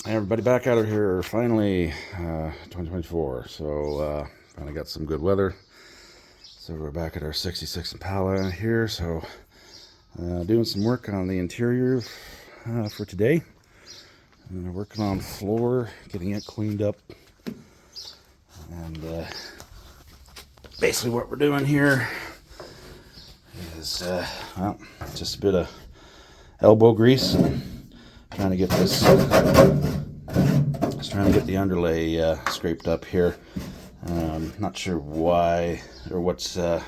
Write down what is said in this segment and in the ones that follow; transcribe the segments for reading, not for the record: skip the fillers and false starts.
Hey everybody, back out of here finally, 2024. So finally got some good weather. So we're back at our 66 Impala here. So doing some work on the interior for today. Working on floor, getting it cleaned up. And basically what we're doing here is just a bit of elbow grease. Trying to get this, just trying to get the underlay scraped up here. Not sure why or what's, if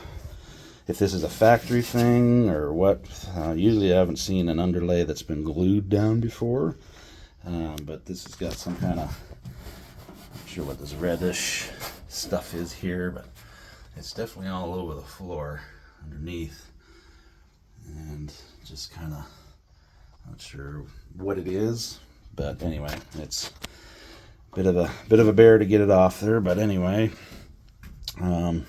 this is a factory thing or what. Usually I haven't seen an underlay that's been glued down before, but this has got some kind of, not sure what this reddish stuff is here, but it's definitely all over the floor underneath, and just kind of not sure what it is, but anyway, it's a bit of a bear to get it off there. But anyway, so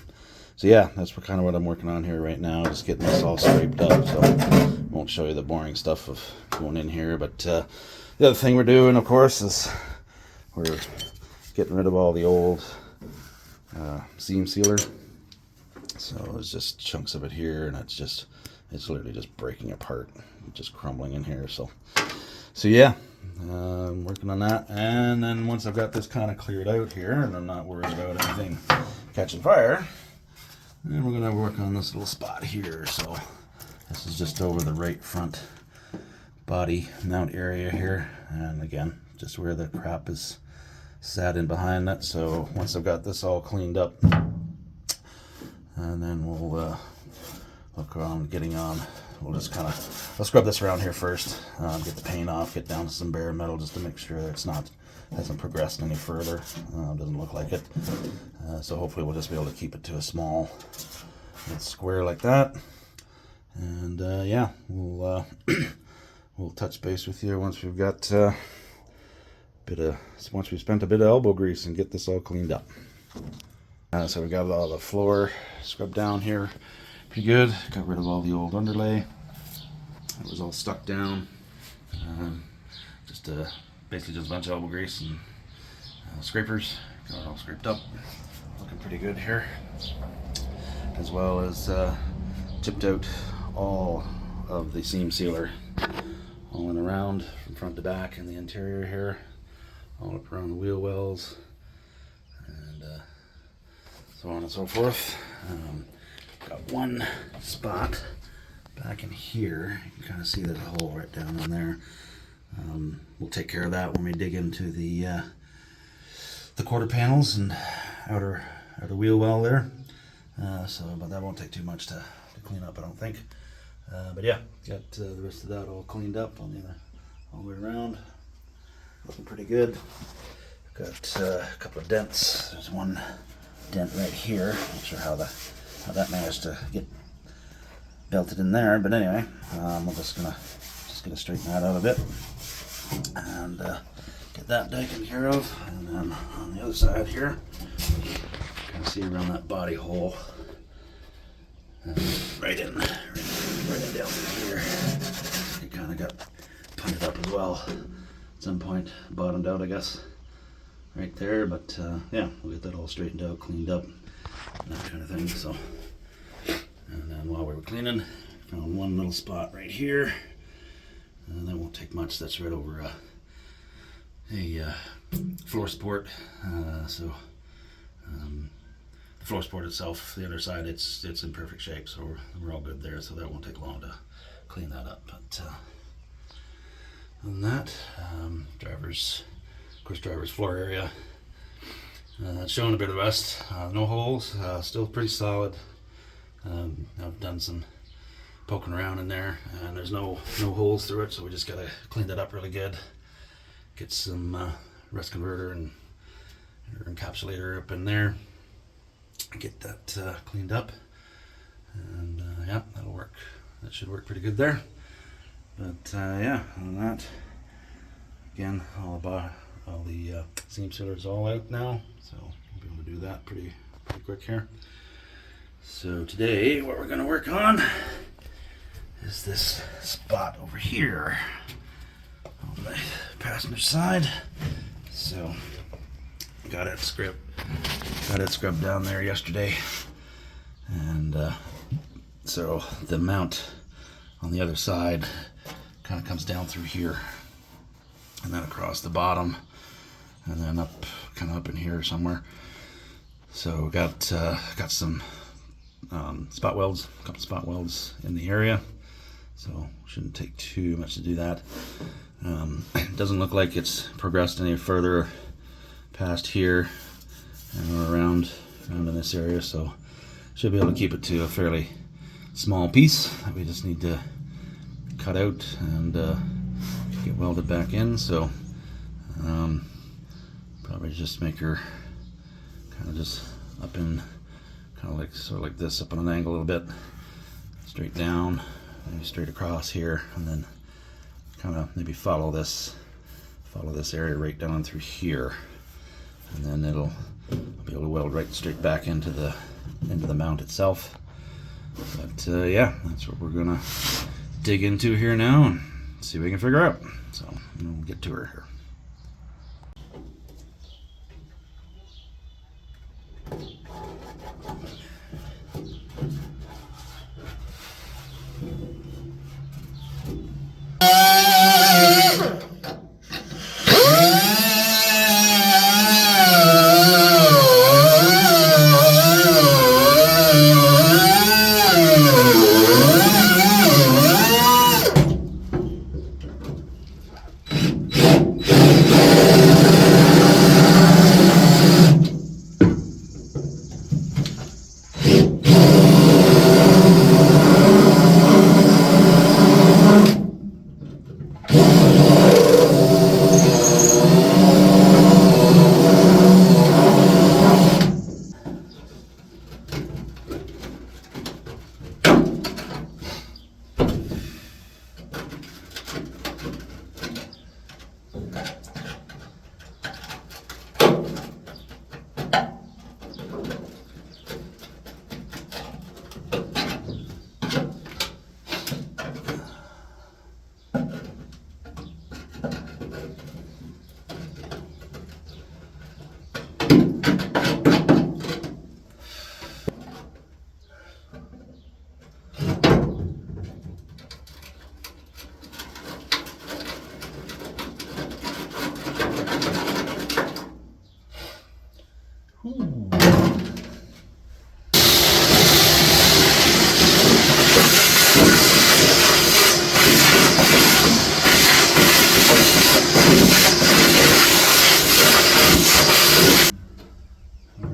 yeah, that's kind of what I'm working on here right now, just getting this all scraped up. So I won't show you the boring stuff of going in here, but the other thing we're doing, of course, is we're getting rid of all the old seam sealer. So there's just chunks of it here, and it's literally just breaking apart, just crumbling in here. So yeah, I'm working on that. And then once I've got this kind of cleared out here, and I'm not worried about anything catching fire, then we're gonna work on this little spot here. So this is just over the right front body mount area here, and again, just where the crap is sat in behind that. So once I've got this all cleaned up, and then we'll look around getting on. We'll just kind of, let's scrub this around here first, get the paint off, get down to some bare metal just to make sure that hasn't progressed any further. Doesn't look like it. So hopefully we'll just be able to keep it to a small square like that. And yeah, we'll we'll touch base with you once we've got once we've spent a bit of elbow grease and get this all cleaned up. So we got all the floor scrubbed down here pretty good. Got rid of all the old underlay. It was all stuck down. Basically just a bunch of elbow grease and scrapers. Got it all scraped up. Looking pretty good here. As well as chipped out all of the seam sealer, all in around from front to back in the interior here, all up around the wheel wells, and so on and so forth. Got one spot back in here. You can kind of see there's a hole right down in there. We'll take care of that when we dig into the quarter panels and outer wheel well there. But that won't take too much to clean up, I don't think. But yeah, got the rest of that all cleaned up all the way around. Looking pretty good. Got a couple of dents. There's one dent right here. Not sure how that managed to get belted in there, but anyway, we're just gonna straighten that out a bit and get that taken care of. And then on the other side here, kind of see around that body hole, right in down here. It kind of got punted up as well at some point, bottomed out, I guess, right there. But yeah, we'll get that all straightened out, cleaned up, and that kind of thing. So, and then while we were cleaning, found one little spot right here, and that won't take much. That's right over a floor support. The floor support itself, the other side, it's in perfect shape, so we're all good there. So that won't take long to clean that up. But other than that, driver's floor area, it's showing a bit of rust. No holes, still pretty solid. I've done some poking around in there, and there's no holes through it, so we just gotta clean that up really good. Get some rust converter and encapsulator up in there. Get that cleaned up, and yeah, that'll work. That should work pretty good there. But yeah, other than that, again, all the seam sealers all out now, so we'll be able to do that pretty quick here. So today, what we're going to work on is this spot over here on the passenger side. So got it scrubbed down there yesterday, and so the mount on the other side kind of comes down through here and then across the bottom and then up, kind of up in here somewhere. So got some spot welds, a couple spot welds in the area, so shouldn't take too much to do that. It doesn't look like it's progressed any further past here and around in this area, so should be able to keep it to a fairly small piece that we just need to cut out and get welded back in. So probably just make her kind of just up in, kind of like sort of like this, up on an angle a little bit, straight down, maybe straight across here, and then kind of maybe follow this area right down through here, and then I'll be able to weld right straight back into the mount itself. But yeah, that's what we're gonna dig into here now and see what we can figure out. So we'll get to her here.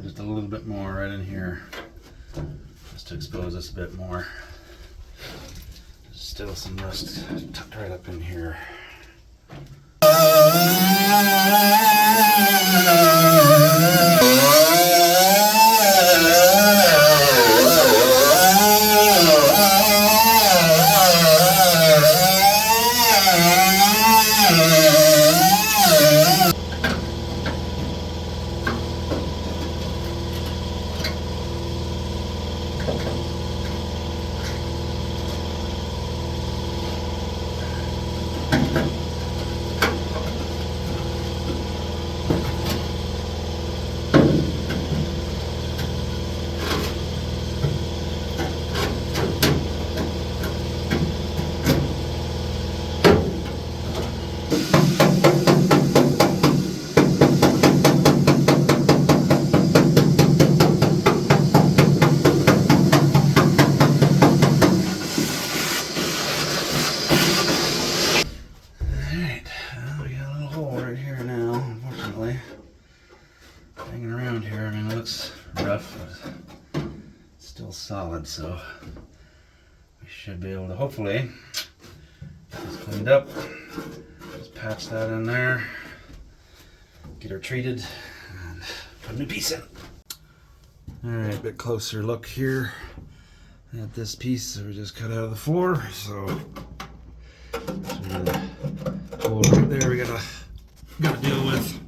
Just a little bit more right in here, just to expose this a bit more. There's still some rust tucked right up in here. Hanging around here, I mean, it looks rough, but it's still solid, so we should be able to hopefully get this cleaned up. Just patch that in there, get her treated, and put a new piece in. Alright, a bit closer look here at this piece that we just cut out of the floor. So the hole right there we gotta deal with.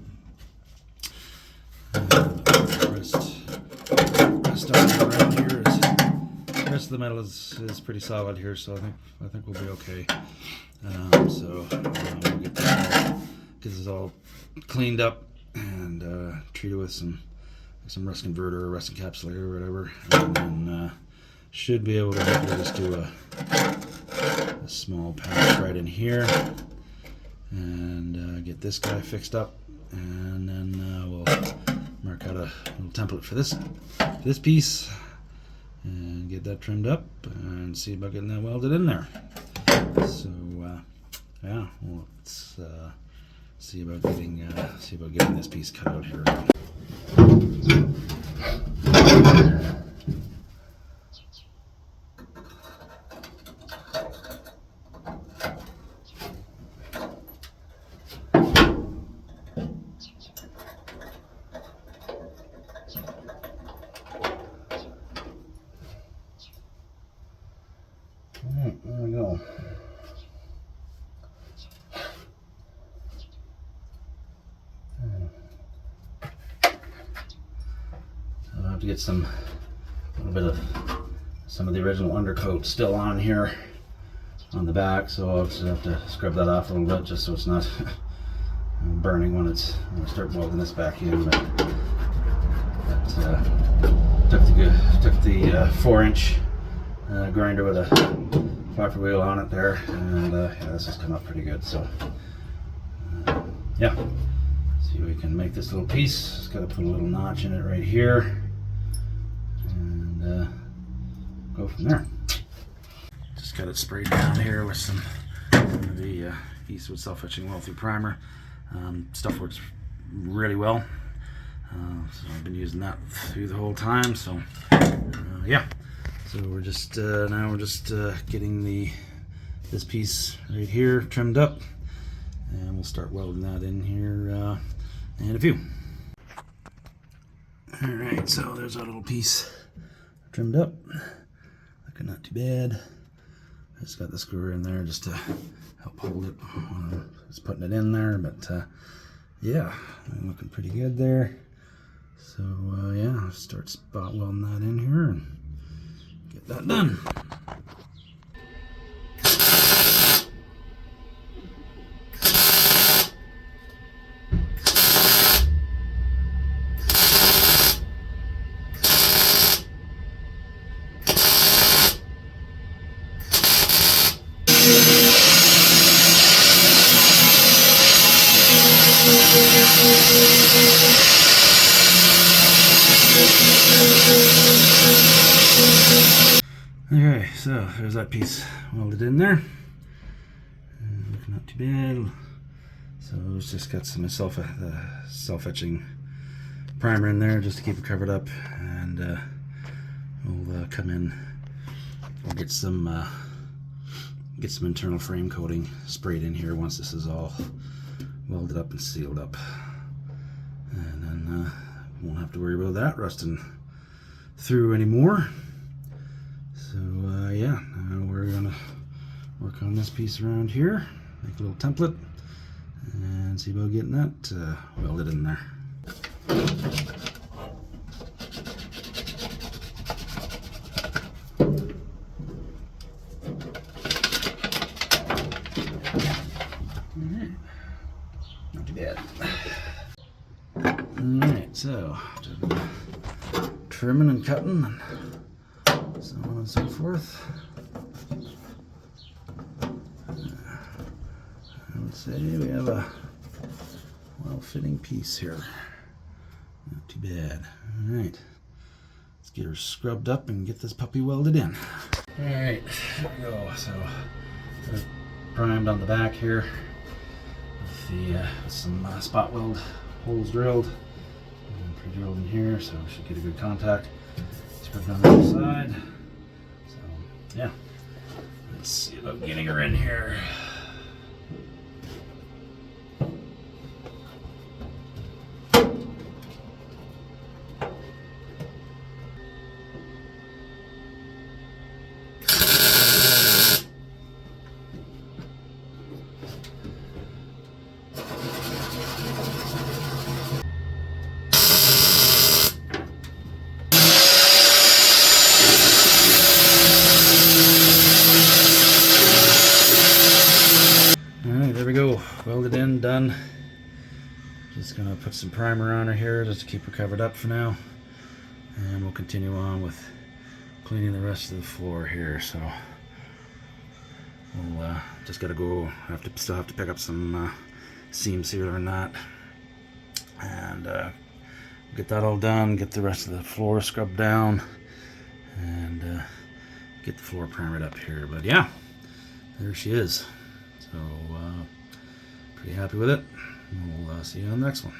Rest around here is, the rest of the metal is pretty solid here, so I think we'll be okay. We'll get this all cleaned up and treat it with some rust converter or rust encapsulator or whatever, and then should be able to just do a small patch right in here and get this guy fixed up, and then we'll mark out a little template for this piece and get that trimmed up and see about getting that welded in there. So yeah, well, let's see about getting this piece cut out here. Alright, there we go. I'll have to get a little bit of some of the original undercoat still on here on the back, so I'll just have to scrub that off a little bit just so it's not burning when I start welding this back in. But took the 4-inch grinder with a flapper wheel on it there, and yeah, this has come up pretty good. So yeah, see if we can make this little piece. Just got to put a little notch in it right here, and go from there. Just got it sprayed down here with some of the Eastwood self-etching weld-through primer. Stuff works really well, so I've been using that through the whole time. So yeah, so we're just getting this piece right here trimmed up, and we'll start welding that in here in a few. All right, so there's our little piece trimmed up, looking not too bad. I just got the screw in there just to help hold it. Just putting it in there, but yeah, looking pretty good there. So yeah, start spot welding that in here and get that done. Okay, so there's that piece welded in there. Looking not too bad. So it's just got some self-etching primer in there just to keep it covered up, and we'll come in. We'll get some internal frame coating sprayed in here once this is all welded up and sealed up, and then won't have to worry about that rusting through anymore. So yeah, now we're gonna work on this piece around here, make a little template, and see about getting that welded in there. Alright, not too bad. Alright, so trimming and cutting and so on and so forth. I would say we have a well-fitting piece here. Not too bad. Alright, let's get her scrubbed up and get this puppy welded in. Alright, here we go. So primed on the back here with some spot weld holes drilled and pre-drilled in here, so we should get a good contact. Scrubbed on the other side. So yeah, let's see about getting her in here. Just gonna put some primer on her here just to keep her covered up for now, and we'll continue on with cleaning the rest of the floor here. So we'll just gotta go. Still have to pick up some seam sealer and that, and get that all done. Get the rest of the floor scrubbed down, and get the floor primered up here. But yeah, there she is. So pretty happy with it. We'll see you on the next one.